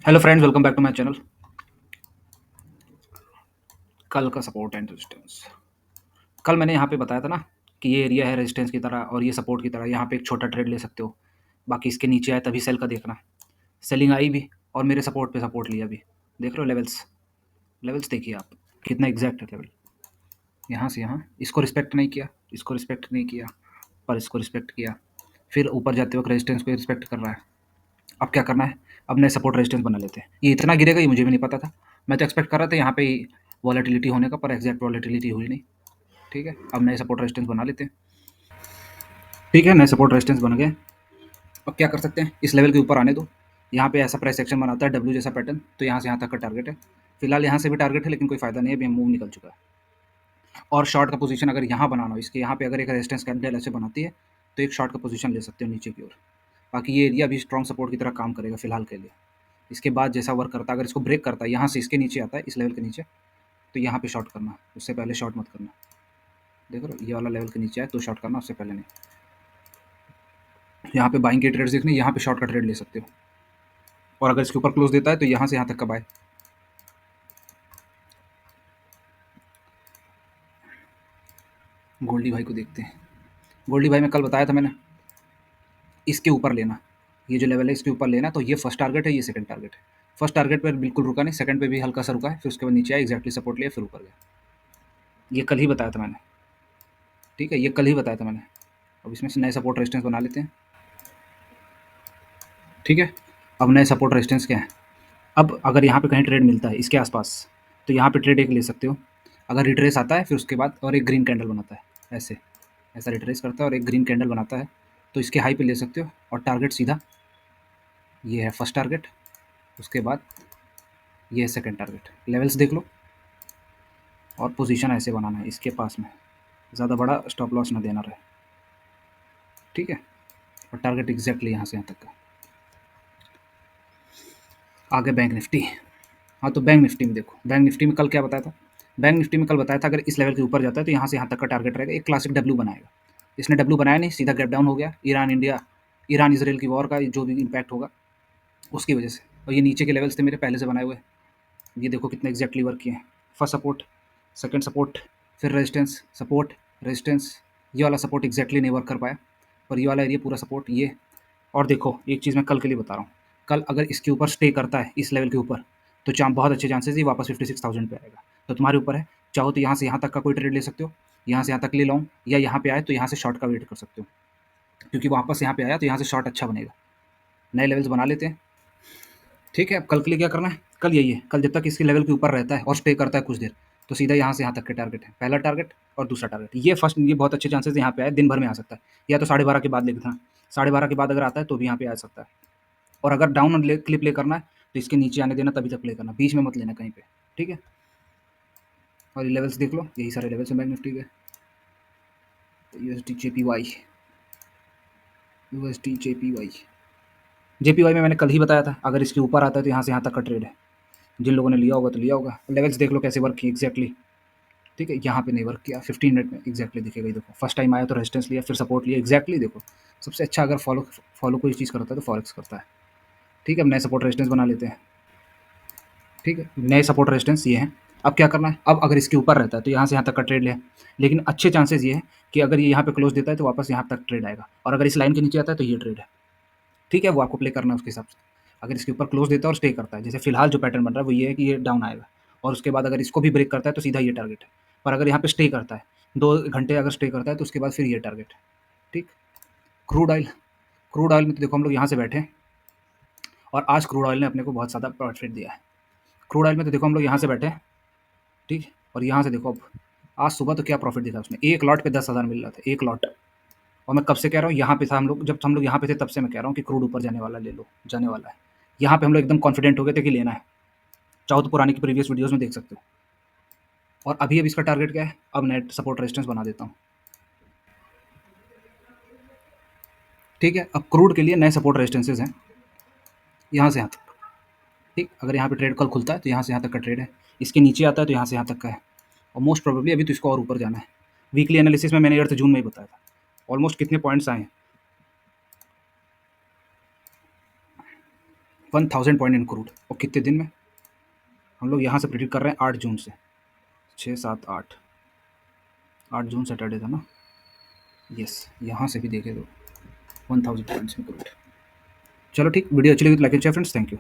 Hello friends, welcome back to my channel. कल का support and resistance. कल मैंने यहाँ पे बताया था ना कि ये एरिया है रेजिस्टेंस की तरह और ये सपोर्ट की तरह। यहाँ पे एक छोटा ट्रेड ले सकते हो, बाकी इसके नीचे आए तभी सेल का देखना। सेलिंग आई भी और मेरे सपोर्ट पे सपोर्ट लिया भी। देख रहे हो लेवल्स? लेवल्स देखिए आप, कितना एग्जैक्ट है लेवल। यहाँ से यहाँ इसको रिस्पेक्ट नहीं किया, इसको रिस्पेक्ट नहीं किया, पर इसको रिस्पेक्ट किया। फिर ऊपर जाते वक्त रेजिस्टेंस को रिस्पेक्ट कर रहा है। अब क्या करना है? अब नए सपोर्ट रेजिस्टेंस बना लेते हैं। ये इतना गिरेगा ये मुझे भी नहीं पता था। मैं तो एक्सपेक्ट कर रहा था यहाँ पे वॉलेटिलिटी होने का, पर एग्जैक्ट वॉलेटिलिटी हुई नहीं। ठीक है, अब नए सपोर्ट रेजिस्टेंस बना लेते हैं। ठीक है, नए सपोर्ट रेजिस्टेंस बन गए। अब क्या कर सकते हैं? इस लेवल के ऊपर आने दो। यहाँ पे ऐसा प्राइस एक्शन बनाता है डब्ल्यू जैसा पैटर्न, तो यहाँ से यहाँ तक का टारगेट है। फिलहाल यहाँ से भी टारगेट है, लेकिन कोई फायदा नहीं है, अभी मूव निकल चुका है। और शॉर्ट का पोजीशन अगर यहाँ बनाना हो, इसके यहाँ पे अगर एक रेजिस्टेंस कैंडल ऐसे बनाती है तो एक शॉर्ट का पोजीशन ले सकते हो नीचे की ओर। बाकी ये एरिया भी स्ट्रॉन्ग सपोर्ट की तरह काम करेगा फिलहाल के लिए। इसके बाद जैसा वर्क करता है, अगर इसको ब्रेक करता है, यहाँ से इसके नीचे आता है, इस लेवल के नीचे, तो यहाँ पे शॉर्ट करना, उससे पहले शॉर्ट मत करना। देखो ये वाला लेवल के नीचे है तो शॉर्ट करना, उससे पहले नहीं। यहाँ पे बाइंग के ट्रेड्स देखने, यहाँ पे शॉर्ट का ट्रेड ले सकते हो। और अगर इसके ऊपर क्लोज देता है तो यहाँ से यहाँ तक का बाय। गोल्डी भाई को देखते हैं। गोल्डी भाई में कल बताया था मैंने, इसके ऊपर लेना। ये जो लेवल है इसके ऊपर लेना, तो ये फर्स्ट टारगेट है, ये सेकंड टारगेट है। फर्स्ट टारगेट पर बिल्कुल रुका नहीं, सेकंड पे भी हल्का सा रुका है, फिर उसके बाद नीचे आया, एक्जैक्टली सपोर्ट लिया, फिर ऊपर गया। ये कल ही बताया था मैंने। ठीक है, ये कल ही बताया था मैंने। अब इसमें से नए सपोर्ट रेजिस्टेंस बना लेते हैं। ठीक है, अब नए सपोर्ट रेजिस्टेंस क्या है? अब अगर यहाँ पे कहीं ट्रेड मिलता है इसके आसपास, तो यहाँ पे ट्रेड एक ले सकते हो। अगर रिट्रेस आता है फिर उसके बाद और एक ग्रीन कैंडल बनाता है, ऐसे ऐसा रिट्रेस करता है और एक ग्रीन कैंडल बनाता है, तो इसके हाई पे ले सकते हो। और टारगेट सीधा ये है फर्स्ट टारगेट, उसके बाद ये है सेकंड टारगेट। लेवल्स देख लो और पोजीशन ऐसे बनाना है इसके पास में, ज़्यादा बड़ा स्टॉप लॉस ना देना रहे। ठीक है, और टारगेट एग्जैक्टली यहाँ से यहाँ तक का। आगे बैंक निफ्टी। हाँ, तो बैंक निफ्टी में देखो, बैंक निफ्टी में कल क्या बताया था? बैंक निफ्टी में कल बताया था अगर इस लेवल के ऊपर जाता है तो यहाँ से यहाँ तक का टारगेट रहेगा, एक क्लासिक डब्ल्यू बनाएगा। इसने डब्ल्यू बनाया नहीं, सीधा गैप डाउन हो गया। ईरान इसराइल की वॉर का जो भी इम्पैक्ट होगा उसकी वजह से। और ये नीचे के लेवल्स थे मेरे पहले से बनाए हुए, ये देखो कितना एग्जैक्टली वर्क किए हैं। फर्स्ट सपोर्ट, सेकंड सपोर्ट, फिर रेजिस्टेंस, सपोर्ट, रेजिस्टेंस। ये वाला सपोर्ट एग्जैक्टली नहीं वर्क कर पाया, पर ये वाला एरिया पूरा सपोर्ट ये। और देखो एक चीज़ मैं कल के लिए बता रहा हूँ, कल अगर इसके ऊपर स्टे करता है इस लेवल के ऊपर, तो बहुत अच्छे चांसेस ये वापस 56,000 पे आएगा। तो तुम्हारे ऊपर है, चाहो तो यहाँ से यहाँ तक का कोई ट्रेड ले सकते हो, यहाँ से यहाँ तक ले लॉन्ग, या यहाँ पे आए तो यहाँ से शॉर्ट का वेट कर सकते हो, क्योंकि वापस यहाँ पे आया तो यहाँ से शॉर्ट अच्छा बनेगा। नए लेवल्स बना लेते हैं। ठीक है, अब कल के लिए क्या करना है? कल यही है, कल जब तक इसके लेवल के ऊपर रहता है और स्टे करता है कुछ देर, तो सीधा यहाँ से यहाँ तक के टारगेट है, पहला टारगेट और दूसरा टारगेट। ये बहुत अच्छे चांसेस यहाँ पे आए, दिन भर में आ सकता है, या तो 12:30 के बाद देखना। 12:30 के बाद अगर आता है तो भी यहाँ पे आ सकता है। और अगर डाउन क्लिप प्ले करना है तो इसके नीचे आने देना, तभी तक प्ले करना, बीच में मत लेना कहीं पे। ठीक है, और ये लेवल्स देख लो, यही सारे लेवल्स हैं बैंक निफ्टी के। USD JPY, USD JPY. JPY में मैंने कल ही बताया था अगर इसके ऊपर आता है तो यहाँ से यहाँ तक का ट्रेड है। जिन लोगों ने लिया होगा तो लिया होगा। लेवल्स देख लो कैसे वर्क किए एग्जैक्टली। ठीक है, यहाँ पे नहीं वर्क किया, 15 मिनट में एग्जैक्टली दिखेगा। देखो फर्स्ट टाइम आया तो रेजिस्टेंस लिया, फिर सपोर्ट लिया, एग्जैक्टली देखो। सबसे अच्छा अगर फॉलो फॉलो कोई चीज़ करता है तो फॉरेक्स करता है। ठीक है, अब नए सपोर्ट रेजिस्टेंस बना लेते हैं। ठीक है, नए सपोर्ट रेजिस्टेंस ये हैं। अब क्या करना है? अब अगर इसके ऊपर रहता है तो यहाँ से यहाँ तक का ट्रेड ले, लेकिन अच्छे चांसेस ये है कि अगर ये यहाँ पे क्लोज देता है तो वापस यहाँ तक ट्रेड आएगा, और अगर इस लाइन के नीचे आता है तो ये ट्रेड है। ठीक है, वो आपको प्ले करना है उसके हिसाब से। अगर इसके ऊपर क्लोज देता है और स्टे करता है, जैसे फिलहाल जो पैटर्न बन रहा है वो ये है कि ये डाउन आएगा, और उसके बाद अगर इसको भी ब्रेक करता है तो सीधा ये टारगेट है। पर अगर यहाँ पे स्टे करता है 2 घंटे अगर स्टे करता है तो उसके बाद फिर ये टारगेट है। ठीक। क्रूड ऑयल, क्रूड ऑयल में तो देखो हम लोग यहाँ से बैठे हैं, और आज क्रूड ऑयल ने अपने को बहुत ज़्यादा प्रॉफिट दिया है। क्रूड ऑयल में तो देखो हम लोग यहाँ से बैठे हैं। ठीक, और यहाँ से देखो अब आज सुबह तो क्या प्रॉफिट दिखा उसने, एक लॉट पे 10,000 मिल रहा था, एक लॉट। और मैं कब से कह रहा हूँ, यहाँ पे था हम लोग, जब हम लोग यहाँ पे थे तब से मैं कह रहा हूँ कि क्रूड ऊपर जाने वाला, ले लो, जाने वाला है। यहाँ पे हम लोग एकदम कॉन्फिडेंट हो गए थे कि लेना है। चाहो तो पुरानी की प्रीवियस वीडियोस में देख सकते हो। और अभी अब इसका टारगेट क्या है? अब नेट सपोर्ट रेजिस्टेंस बना देता हूँ। ठीक है, अब क्रूड के लिए नए सपोर्ट रेजिस्टेंसेज हैं यहाँ से यहाँ तक। ठीक, अगर यहाँ पे ट्रेड कल खुलता है तो यहाँ से यहाँ तक का ट्रेड है, इसके नीचे आता है तो यहाँ से यहाँ तक का है, और मोस्ट प्रोबेबली अभी तो इसको और ऊपर जाना है। वीकली एनालिसिस में मैंने अर्थ जून में ही बताया था। ऑलमोस्ट कितने पॉइंट्स आए हैं? 1000 पॉइंट इन क्रूड। और कितने दिन में? हम लोग यहाँ से प्रिडिक्ट कर रहे हैं 8 जून से। 6 7 8 8 जून सैटरडे था ना। यस, यहाँ से भी देखे तो 1000 पॉइंट्स इन क्रूड। चलो ठीक, वीडियो अच्छी लगी तो like and share friends, thank you.